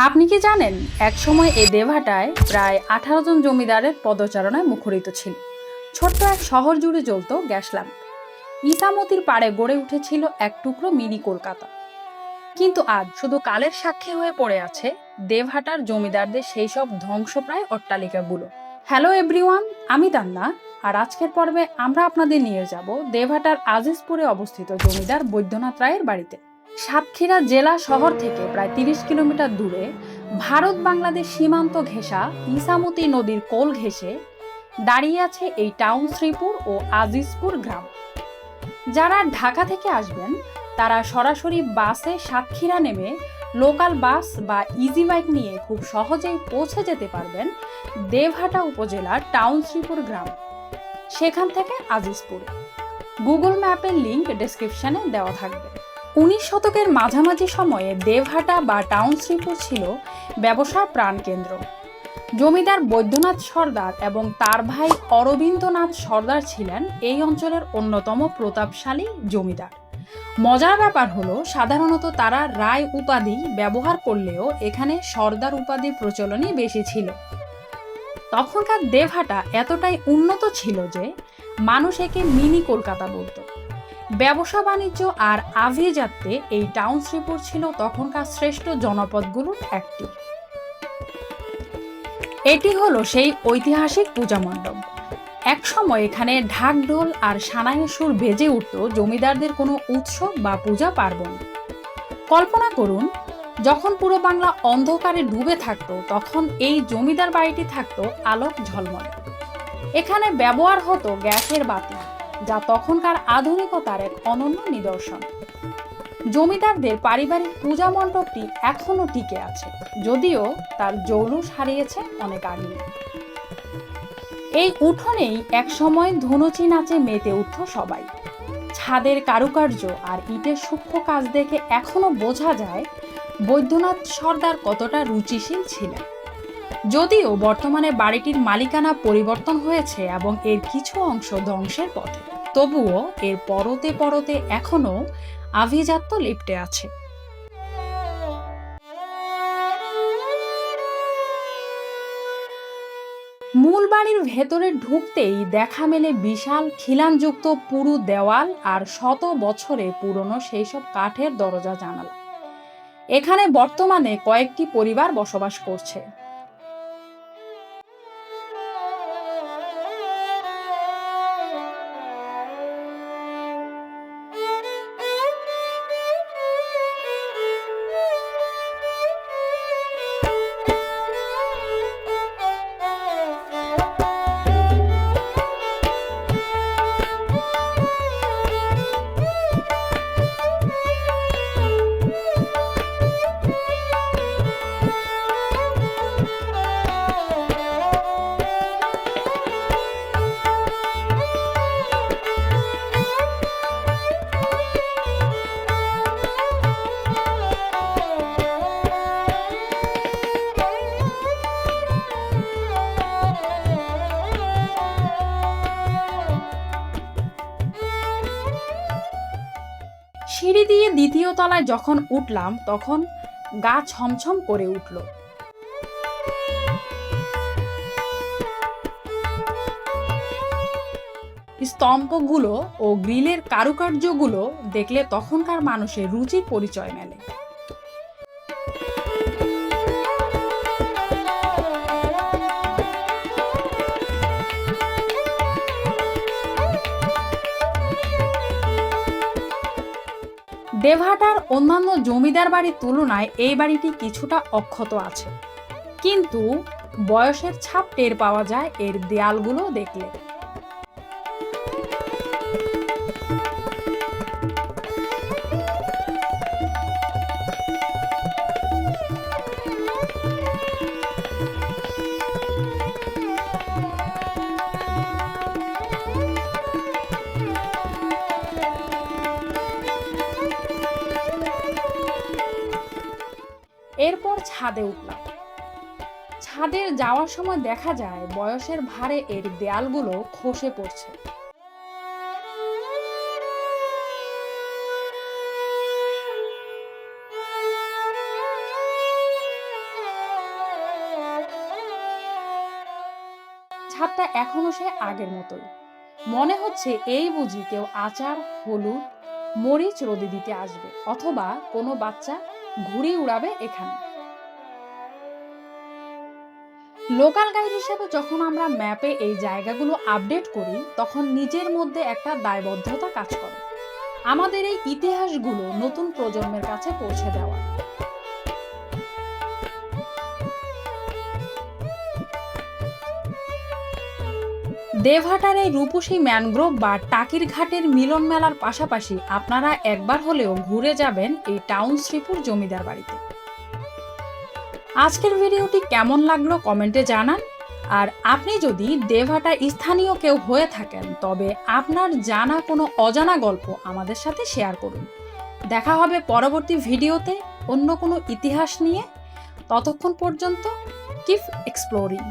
আপনি কি জানেন একসময় এই দেভাটায় প্রায় 18 জন জমিদারের পদচারণায় মুখরিত ছিল। ছোট্ট এক শহর জুড়ে জ্বলত গ্যাস ল্যাম্প। ইসামতির পাড়ে গড়ে উঠেছিল এক টুকরো মিনি কলকাতা। কিন্তু আজ শুধু কালের সাক্ষী হয়ে পড়ে আছে দেবহাটার জমিদারদের সেই সব ধ্বংসপ্রায় অট্টালিকাগুলো। হ্যালো এভরিওয়ান, আমি তান্না। আর আজকের পর্বে আমরা আপনাদের নিয়ে যাব দেবহাটার আজিজপুরে অবস্থিত জমিদার বৈদ্যনাথ রায়ের বাড়িতে। সাতক্ষীরা জেলা শহর থেকে প্রায় 30 কিলোমিটার দূরে ভারত বাংলাদেশ সীমান্ত ঘেঁষা ইসামতি নদীর কোল ঘেঁষে দাঁড়িয়ে আছে এই টাউন শ্রীপুর ও আজিজপুর গ্রাম। যারা ঢাকা থেকে আসবেন তারা সরাসরি বাসে সাতক্ষীরা নেমে লোকাল বাস বা ইজি বাইক নিয়ে খুব সহজেই পৌঁছে যেতে পারবেন দেবহাটা উপজেলার টাউন শ্রীপুর গ্রাম, সেখান থেকে আজিজপুরে। গুগল ম্যাপের লিংক ডেসক্রিপশনে দেওয়া থাকবে। 19 শতকের মাঝামাঝি সময়ে দেবহাটা বা টাউন শ্রীপুর ছিল ব্যবসার প্রাণকেন্দ্র। জমিদার বৈদ্যনাথ সর্দার এবং তার ভাই অরবিন্দনাথ সর্দার ছিলেন এই অঞ্চলের অন্যতম প্রতাপশালী জমিদার। মজার ব্যাপার হলো সাধারণত তারা রায় উপাধি ব্যবহার করলেও এখানে সর্দার উপাধির প্রচলনই বেশি ছিল। তখনকার দেবহাটা এতটাই উন্নত ছিল যে মানুষ একে মিনি কলকাতা বলতো। ব্যবসা বাণিজ্য আর আভিজাত্যে এই টাউন শ্রীপুর ছিল তখনকার শ্রেষ্ঠ জনপদগুলোর একটি। এটি হলো সেই ঐতিহাসিক পূজা মণ্ডপ। এক সময় এখানে ঢাকঢোল আর সানাইয়ের সুর বেজে উঠত জমিদারদের কোনো উৎসব বা পূজা পার্বণ। কল্পনা করুন, যখন পুরো বাংলা অন্ধকারে ডুবে থাকতো তখন এই জমিদার বাড়িটি থাকতো আলোক ঝলমলে। এখানে ব্যবহার হতো গ্যাসের বাতি, যা তখনকার আধুনিকতার এক অনন্য নিদর্শন। জমিদারদের পারিবারিক পূজা মণ্ডপটি এখনো টিকে আছে, যদিও তার জৌলুস হারিয়েছে অনেক আগে। এই উঠোনেই একসময় ধুনুচি নাচে মেতে উঠত সবাই। ছাদের কারুকার্য আর ইটের সূক্ষ্ম কাজ দেখে এখনো বোঝা যায় বৈদ্যনাথ সর্দার কতটা রুচিশীল ছিলেন। যদিও বর্তমানে বাড়িটির মালিকানা পরিবর্তন হয়েছে এবং এর কিছু অংশ ধ্বংসের পথে, তবুও এর পরতে পরতে এখনো আভিজাত্য লিপ্টে আছে। মূল বাড়ির ভেতরে ঢুকতেই দেখা মেলে বিশাল খিলানযুক্ত পুরু দেওয়াল আর শত বছরে পুরনো সেই সব কাঠের দরজা জানালা। এখানে বর্তমানে কয়েকটি পরিবার বসবাস করছে। সিঁড়ি দিয়ে দ্বিতীয় তলায় যখন উঠলাম তখন গা ছমছম করে উঠল। স্তম্ভগুলো ও গ্রিলের কারুকার্যগুলো দেখলে তখনকার মানুষের রুচির পরিচয় মেলে। দেবহাটার অন্যান্য জমিদার বাড়ির তুলনায় এই বাড়িটি কিছুটা অক্ষত আছে, কিন্তু বয়সের ছাপ টের পাওয়া যায় এর দেয়ালগুলো দেখলে। এরপর ছাদে উঠলাম। ছাদে যাওয়ার সময় দেখা যায় বয়সের ভারে এর দেয়ালগুলো খসে পড়ছে। ছাদটা এখনো সে আগের মতোই। মনে হচ্ছে এই বুঝি কেউ আচার, হলুদ, মরিচ রোদে দিতে আসবে, অথবা কোনো বাচ্চা ঘুড়ি উড়াবে এখানে। লোকাল গাইড হিসেবে যখন আমরা ম্যাপে এই জায়গাগুলো আপডেট করি, তখন নিজের মধ্যে একটা দায়বদ্ধতা কাজ করে, আমাদের এই ইতিহাসগুলো নতুন প্রজন্মের কাছে পৌঁছে দেওয়া। দেবহাটার এই রূপসী ম্যানগ্রোভ বা টাকির ঘাটের মিলন মেলার পাশাপাশি আপনারা একবার হলেও ঘুরে যাবেন এই টাউন শ্রীপুর জমিদার বাড়িতে। আজকের ভিডিওটি কেমন লাগলো কমেন্টে জানান। আর আপনি যদি দেবহাটার স্থানীয় কেউ হয়ে থাকেন, তবে আপনার জানা কোনো অজানা গল্প আমাদের সাথে শেয়ার করুন। দেখা হবে পরবর্তী ভিডিওতে অন্য কোনো ইতিহাস নিয়ে। ততক্ষণ পর্যন্ত কিপ এক্সপ্লোরিং।